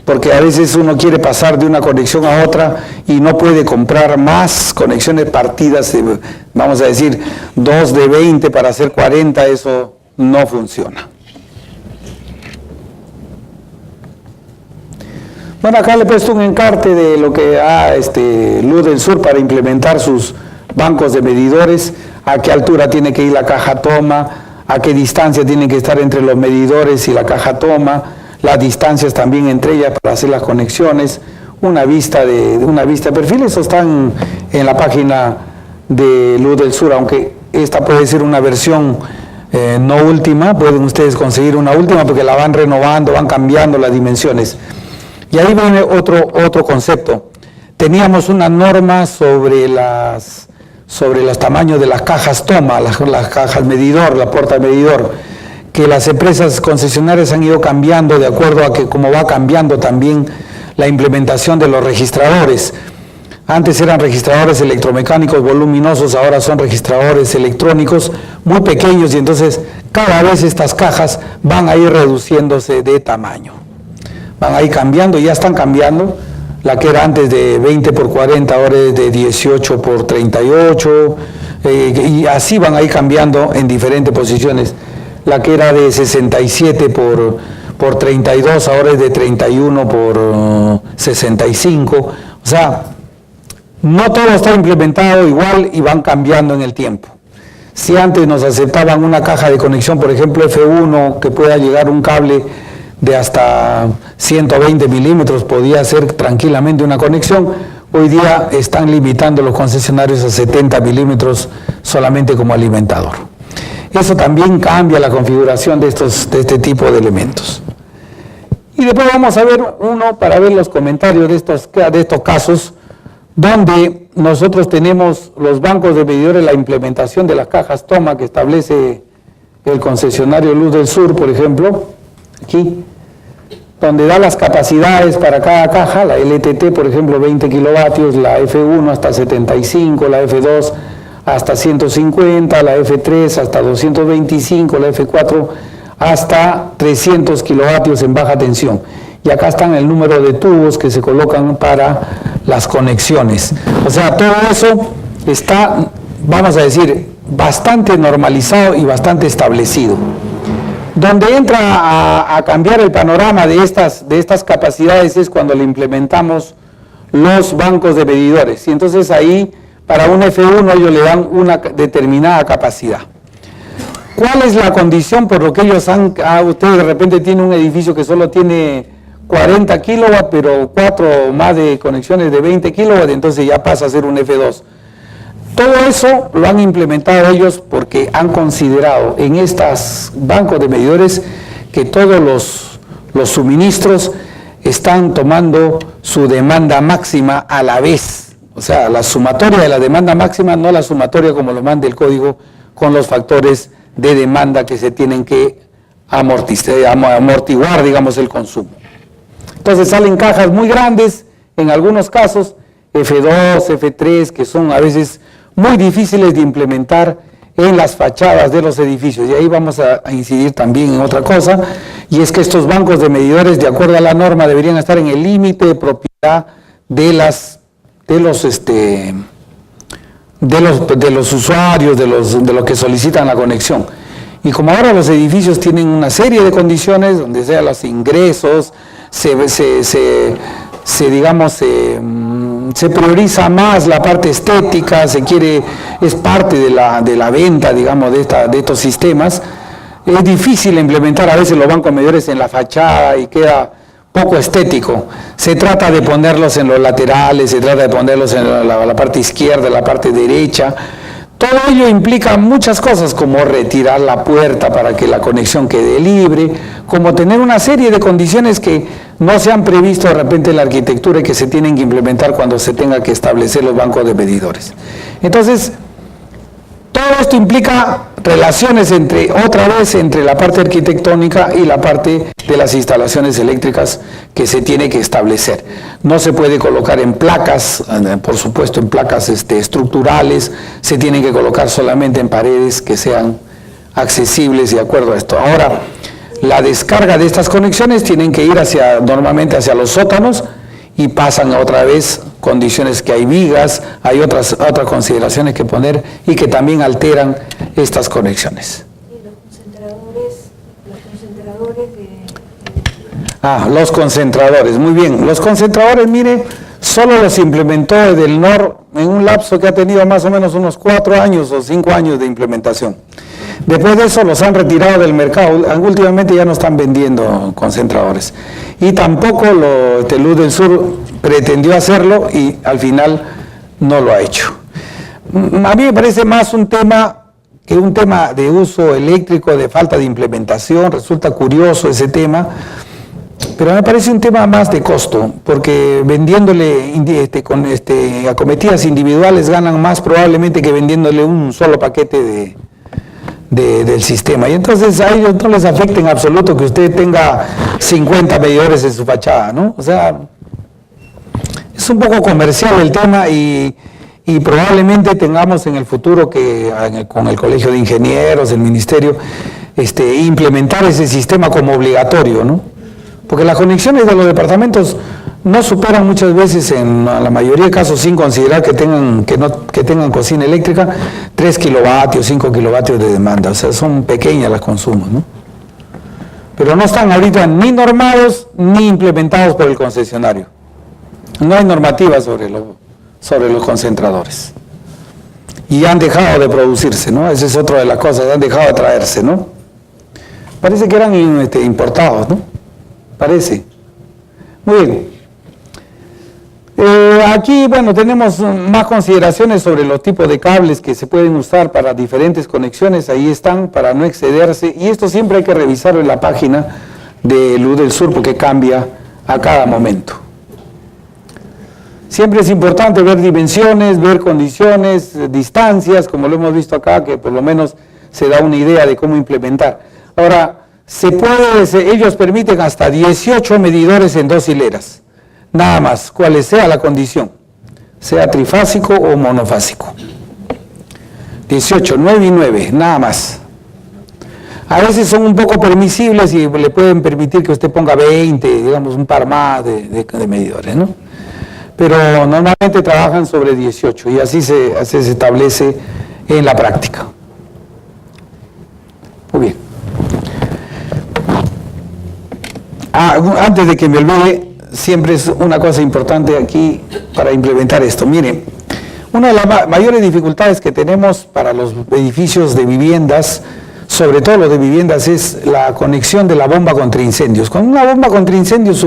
porque a veces uno quiere pasar de una conexión a otra y no puede comprar más conexiones partidas, vamos a decir 2 de 20 para hacer 40, eso no funciona. Bueno, acá le he puesto un encarte de lo que ha Luz del Sur para implementar sus bancos de medidores, a qué altura tiene que ir la caja toma, a qué distancia tiene que estar entre los medidores y la caja toma, las distancias también entre ellas para hacer las conexiones, una vista de perfil. Eso está en la página de Luz del Sur, aunque esta puede ser una versión no última, pueden ustedes conseguir una última porque la van renovando, van cambiando las dimensiones. Y ahí viene otro concepto. Teníamos una norma sobre los tamaños de las cajas toma, las cajas medidor, la puerta medidor, que las empresas concesionarias han ido cambiando de acuerdo a que como va cambiando también la implementación de los registradores. Antes eran registradores electromecánicos voluminosos, ahora son registradores electrónicos muy pequeños, y entonces cada vez estas cajas van a ir reduciéndose de tamaño. Van a ir cambiando, ya están cambiando. La que era antes de 20 por 40, ahora es de 18 por 38, y así van a ir cambiando en diferentes posiciones. La que era de 67 por 32, ahora es de 31 por 65. O sea, no todo está implementado igual y van cambiando en el tiempo. Si antes nos aceptaban una caja de conexión, por ejemplo F1, que pueda llegar un cable de hasta 120 milímetros, podía ser tranquilamente una conexión, hoy día están limitando los concesionarios a 70 milímetros solamente como alimentador. Eso también cambia la configuración de este tipo de elementos. Y después vamos a ver uno para ver los comentarios de estos casos, donde nosotros tenemos los bancos de medidores, la implementación de las cajas toma que establece el concesionario Luz del Sur, por ejemplo, aquí, donde da las capacidades para cada caja, la LTT, por ejemplo, 20 kilovatios, la F1 hasta 75, la F2 hasta 150, la F3 hasta 225, la F4 hasta 300 kilovatios en baja tensión. Y acá están el número de tubos que se colocan para las conexiones. O sea, todo eso está, vamos a decir, bastante normalizado y bastante establecido. Donde entra a cambiar el panorama de estas capacidades es cuando le implementamos los bancos de medidores. Y entonces ahí, para un F1, ellos le dan una determinada capacidad. ¿Cuál es la condición por lo que ellos usted de repente tiene un edificio que solo tiene 40 kilowatts, pero 4 más de conexiones de 20 kilowatts, entonces ya pasa a ser un F2. Todo eso lo han implementado ellos porque han considerado en estos bancos de medidores que todos los suministros están tomando su demanda máxima a la vez. O sea, la sumatoria de la demanda máxima, no la sumatoria como lo manda el código, con los factores de demanda que se tienen que amortiguar, digamos, el consumo. Entonces salen cajas muy grandes, en algunos casos, F2, F3, que son a veces muy difíciles de implementar en las fachadas de los edificios. Y ahí vamos a incidir también en otra cosa, y es que estos bancos de medidores, de acuerdo a la norma, deberían estar en el límite de propiedad de los usuarios, de los que solicitan la conexión. Y como ahora los edificios tienen una serie de condiciones, donde sea los ingresos, se prioriza más la parte estética, es parte de la venta, digamos, de estos sistemas. Es difícil implementar a veces los bancos medidores en la fachada y queda poco estético. Se trata de ponerlos en los laterales, se trata de ponerlos en la parte izquierda, en la parte derecha. Todo ello implica muchas cosas, como retirar la puerta para que la conexión quede libre, como tener una serie de condiciones que no se han previsto de repente en la arquitectura y que se tienen que implementar cuando se tenga que establecer los bancos de medidores. Entonces, todo esto implica relaciones entre la parte arquitectónica y la parte de las instalaciones eléctricas que se tiene que establecer. No se puede colocar en placas, por supuesto en placas estructurales, se tienen que colocar solamente en paredes que sean accesibles de acuerdo a esto. Ahora, La descarga de estas conexiones tienen que ir normalmente hacia los sótanos y pasan otra vez condiciones que hay vigas, hay otras consideraciones que poner y que también alteran estas conexiones. ¿Y los concentradores los concentradores, muy bien. Los concentradores, mire, solo los implementó Edelnor en un lapso que ha tenido más o menos unos 4 años o 5 años de implementación. Después de eso los han retirado del mercado, últimamente ya no están vendiendo concentradores. Y tampoco Luz del Sur pretendió hacerlo y al final no lo ha hecho. A mí me parece más un tema que un tema de uso eléctrico, de falta de implementación. Resulta curioso ese tema, pero me parece un tema más de costo, porque vendiéndole con acometidas individuales ganan más probablemente que vendiéndole un solo paquete del sistema. Y entonces a ellos no les afecta en absoluto que usted tenga 50 medidores en su fachada, ¿no? O sea, es un poco comercial el tema y probablemente tengamos en el futuro que con el Colegio de Ingenieros, el Ministerio, implementar ese sistema como obligatorio, ¿no? Porque las conexiones de los departamentos no superan muchas veces, en la mayoría de casos, sin considerar que tengan cocina eléctrica, 3 kilovatios, 5 kilovatios de demanda. O sea, son pequeñas las consumos, ¿no? Pero no están ahorita ni normados ni implementados por el concesionario. No hay normativa sobre los concentradores. Y han dejado de producirse, ¿no? Esa es otra de las cosas, han dejado de traerse, ¿no? Parece que eran importados, ¿no? Parece. Muy bien. Aquí, bueno, tenemos más consideraciones sobre los tipos de cables que se pueden usar para diferentes conexiones. Ahí están, para no excederse. Y esto siempre hay que revisarlo en la página de Luz del Sur porque cambia a cada momento. Siempre es importante ver dimensiones, ver condiciones, distancias, como lo hemos visto acá, que por lo menos se da una idea de cómo implementar. Ahora, ellos permiten hasta 18 medidores en 2 hileras, nada más, cual sea la condición, sea trifásico o monofásico. 18, 9 y 9, nada más. A veces son un poco permisibles y le pueden permitir que usted ponga 20, digamos un par más de medidores, ¿no? Pero normalmente trabajan sobre 18 y así se establece en la práctica. Muy bien. Antes de que me olvide, siempre es una cosa importante aquí para implementar esto. Mire, una de las mayores dificultades que tenemos para los edificios de viviendas, sobre todo los de viviendas, es la conexión de la bomba contra incendios. Cuando una bomba contra incendios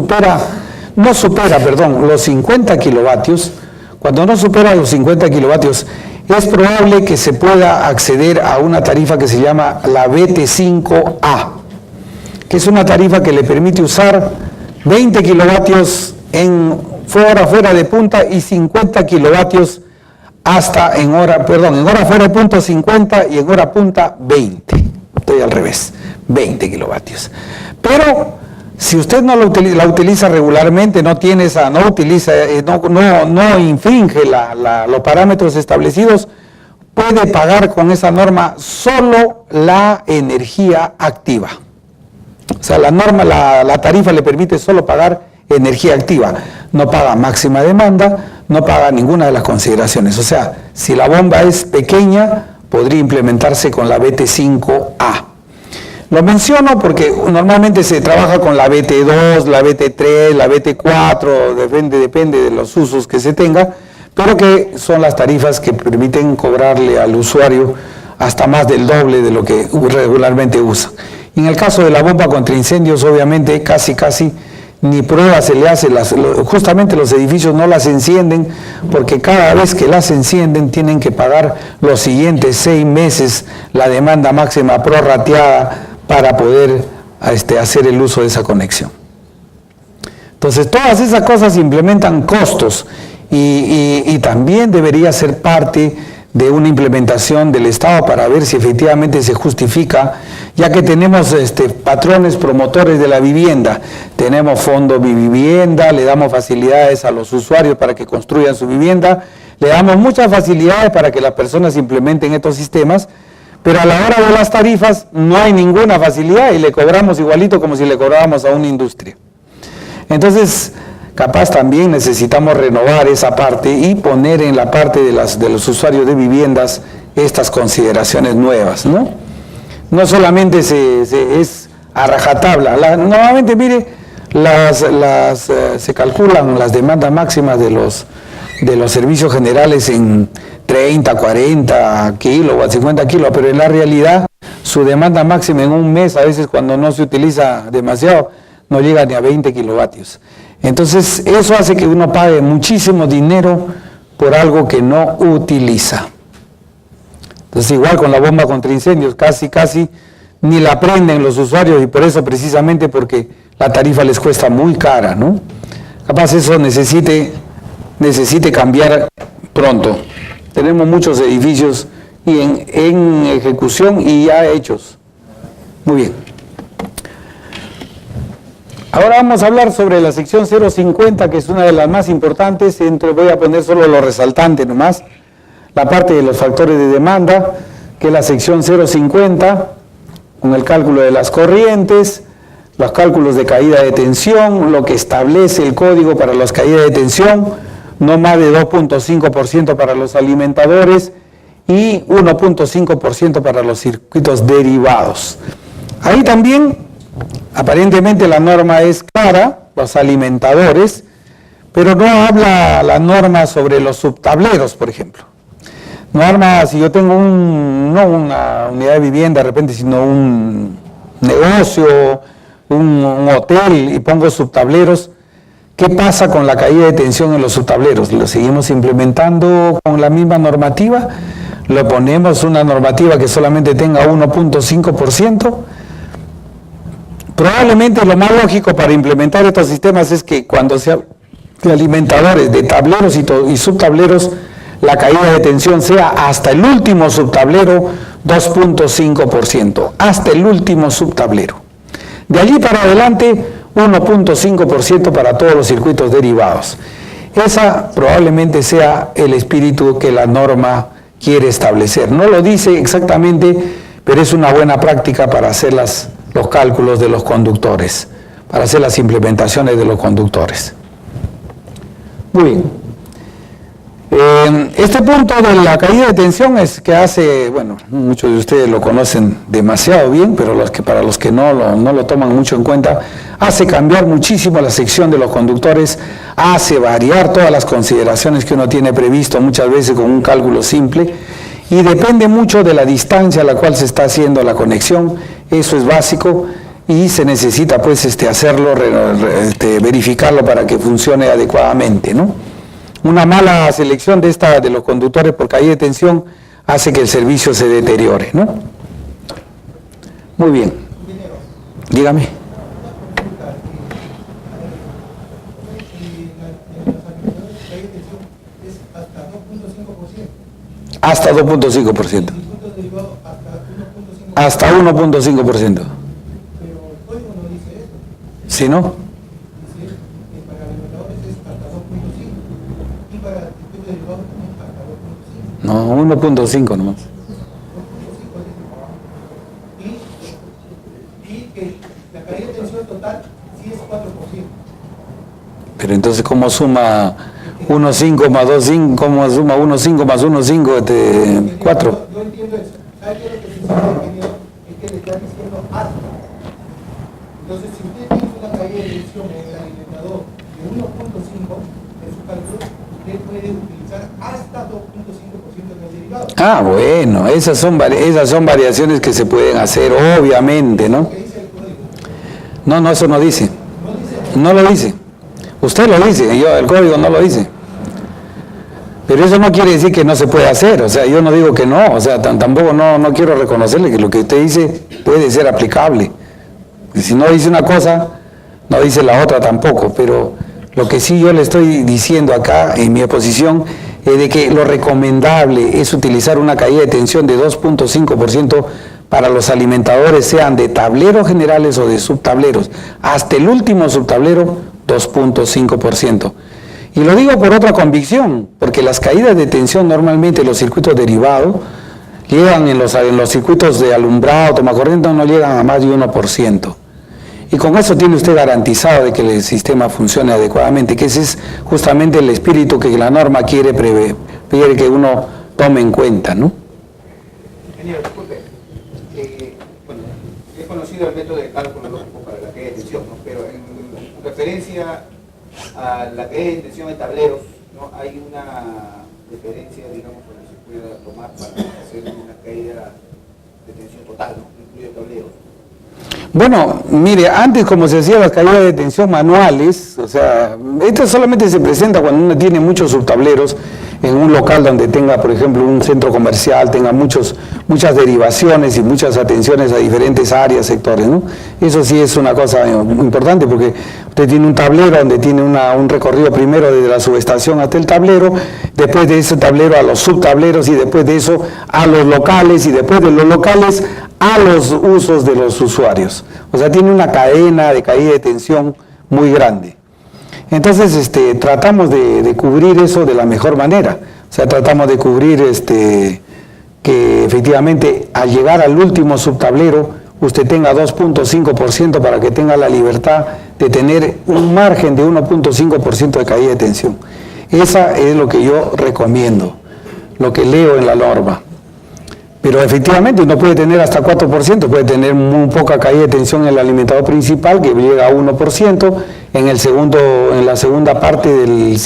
no supera los 50 kilovatios, cuando no supera los 50 kilovatios, es probable que se pueda acceder a una tarifa que se llama la BT5A, que es una tarifa que le permite usar 20 kilovatios fuera de punta y 50 kilovatios en hora fuera de punta 50 y en hora punta 20. Estoy al revés, 20 kilovatios. Pero si usted no la utiliza regularmente, no infringe los parámetros establecidos, puede pagar con esa norma solo la energía activa. O sea, la tarifa le permite solo pagar energía activa, no paga máxima demanda, no paga ninguna de las consideraciones. O sea, si la bomba es pequeña, podría implementarse con la BT5A. Lo menciono porque normalmente se trabaja con la BT2, la BT3, la BT4, depende de los usos que se tenga, pero que son las tarifas que permiten cobrarle al usuario hasta más del doble de lo que regularmente usa. En el caso de la bomba contra incendios, obviamente, casi ni prueba se le hace, justamente los edificios no las encienden, porque cada vez que las encienden tienen que pagar los siguientes 6 meses la demanda máxima prorrateada para poder hacer el uso de esa conexión. Entonces, todas esas cosas implementan costos y también debería ser parte de una implementación del Estado para ver si efectivamente se justifica, ya que tenemos patrones promotores de la vivienda, tenemos fondo vivienda, le damos facilidades a los usuarios para que construyan su vivienda, le damos muchas facilidades para que las personas implementen estos sistemas, pero a la hora de las tarifas no hay ninguna facilidad y le cobramos igualito como si le cobrábamos a una industria. Entonces, capaz también necesitamos renovar esa parte y poner en la parte de los usuarios de viviendas estas consideraciones nuevas, ¿no? No solamente es a rajatabla. Normalmente, mire, se calculan las demandas máximas de los servicios generales en 30, 40 kilowatts, 50 kilowatts, pero en la realidad su demanda máxima en un mes, a veces cuando no se utiliza demasiado, no llega ni a 20 kilovatios. Entonces, eso hace que uno pague muchísimo dinero por algo que no utiliza. Entonces, igual con la bomba contra incendios, casi ni la prenden los usuarios, y por eso precisamente porque la tarifa les cuesta muy cara, ¿no? Capaz eso necesite cambiar pronto. Tenemos muchos edificios y en ejecución y ya hechos. Muy bien. Ahora vamos a hablar sobre la sección 050, que es una de las más importantes. Voy a poner solo lo resaltante nomás. La parte de los factores de demanda, que es la sección 050, con el cálculo de las corrientes, los cálculos de caída de tensión, lo que establece el código para las caídas de tensión, no más de 2.5% para los alimentadores y 1.5% para los circuitos derivados. Ahí también, aparentemente la norma es clara, los alimentadores, pero no habla la norma sobre los subtableros, por ejemplo. No habla, si yo tengo no una unidad de vivienda de repente, sino un negocio, un hotel y pongo subtableros, ¿qué pasa con la caída de tensión en los subtableros? ¿Lo seguimos implementando con la misma normativa? ¿Lo ponemos una normativa que solamente tenga 1.5%? Probablemente lo más lógico para implementar estos sistemas es que cuando se de alimentadores, de tableros y subtableros, la caída de tensión sea hasta el último subtablero 2.5%, hasta el último subtablero. De allí para adelante 1.5% para todos los circuitos derivados. Esa probablemente sea el espíritu que la norma quiere establecer. No lo dice exactamente, pero es una buena práctica para hacer los cálculos de los conductores, para hacer las implementaciones de los conductores. Muy bien. Este punto de la caída de tensión es que hace, bueno, muchos de ustedes lo conocen demasiado bien, pero para los que no lo toman mucho en cuenta, hace cambiar muchísimo la sección de los conductores, hace variar todas las consideraciones que uno tiene previsto muchas veces con un cálculo simple, y depende mucho de la distancia a la cual se está haciendo la conexión. Eso es básico y se necesita pues hacerlo, verificarlo para que funcione adecuadamente, ¿no? Una mala selección de los conductores por caída de tensión hace que el servicio se deteriore, ¿no? Muy bien. Dígame. Hasta 2.5%. Hasta 1.5%. ¿Sí, no? No, 1.5 nomás. Y que la caída de tensión total sí es 4%. Pero entonces, ¿cómo suma 1.5 más 2.5? ¿Cómo suma 1.5 más 1.5? 4. Yo entiendo eso. ¿Sabe qué es lo que sucede, ingeniero? Es que le están diciendo hasta. Entonces, si usted tiene una caída de tensión en el alimentador de 1.5 en su cálculo, usted puede utilizar hasta 2.5% en el derivado. Ah, bueno, esas son variaciones que se pueden hacer, obviamente, ¿no? ¿Qué dice el código? No, eso no dice. No lo dice. Usted lo dice, el código no lo dice. Pero eso no quiere decir que no se puede hacer, o sea, yo no digo que no, o sea, tampoco no quiero reconocerle que lo que usted dice puede ser aplicable. Y si no dice una cosa, no dice la otra tampoco, pero lo que sí yo le estoy diciendo acá en mi exposición es de que lo recomendable es utilizar una caída de tensión de 2.5% para los alimentadores, sean de tableros generales o de subtableros. Hasta el último subtablero, 2.5%. Y lo digo por otra convicción, porque las caídas de tensión normalmente los circuitos derivados Llegan en los circuitos de alumbrado, toma corriente, no llegan a más de 1%. Y con eso tiene usted garantizado de que el sistema funcione adecuadamente, que ese es justamente el espíritu que la norma quiere que uno tome en cuenta, ¿no? Ingeniero, disculpe. Bueno, he conocido el método de cálculo lógico para la caída de tensión, ¿no? Pero en referencia a la caída de tensión en tableros, ¿no? Hay una diferencia, digamos, donde se pueda tomar para hacer una caída de tensión total, ¿no? Incluye tableros. Bueno, mire, antes como se hacían las caídas de tensión manuales, o sea, esto solamente se presenta cuando uno tiene muchos subtableros en un local donde tenga, por ejemplo, un centro comercial, tenga muchas derivaciones y muchas atenciones a diferentes áreas, sectores, ¿no? Eso sí es una cosa muy importante porque usted tiene un tablero donde tiene un recorrido primero desde la subestación hasta el tablero, después de ese tablero a los subtableros y después de eso a los locales y después de los locales a los usos de los usuarios. O sea, tiene una cadena de caída de tensión muy grande. Entonces, tratamos de cubrir eso de la mejor manera. O sea, tratamos de cubrir que efectivamente al llegar al último subtablero usted tenga 2.5% para que tenga la libertad de tener un margen de 1.5% de caída de tensión. Esa es lo que yo recomiendo, lo que leo en la norma. Pero efectivamente uno puede tener hasta 4%, puede tener muy poca caída de tensión en el alimentador principal que llega a 1%, en la segunda parte del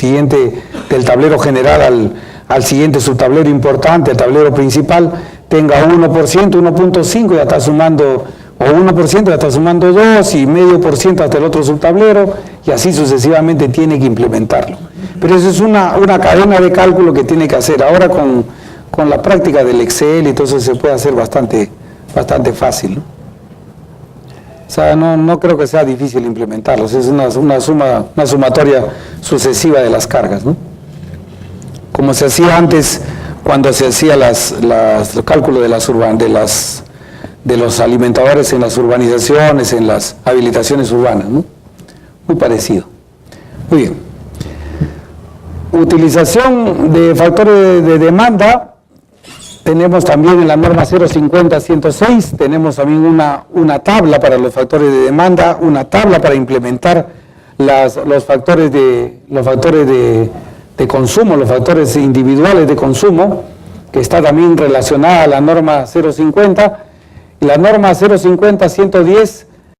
tablero general al siguiente subtablero importante, el tablero principal, tenga 1%, 1.5% y ya está sumando, o 1% ya está sumando 2 y 0.5% hasta el otro subtablero y así sucesivamente tiene que implementarlo. Pero eso es una cadena de cálculo que tiene que hacer. Ahora con la práctica del Excel y todo eso se puede hacer bastante fácil, ¿no? O sea, no creo que sea difícil implementarlos, es una sumatoria sucesiva de las cargas, ¿no? Como se hacía antes cuando se hacía los cálculos de los alimentadores en las urbanizaciones, en las habilitaciones urbanas, ¿no? Muy parecido. Muy bien. Utilización de factores de demanda. Tenemos también en la norma 050-106, tenemos también una tabla para los factores de demanda, una tabla para implementar los factores de consumo, los factores individuales de consumo, que está también relacionada a la norma 050. Y la norma 050-110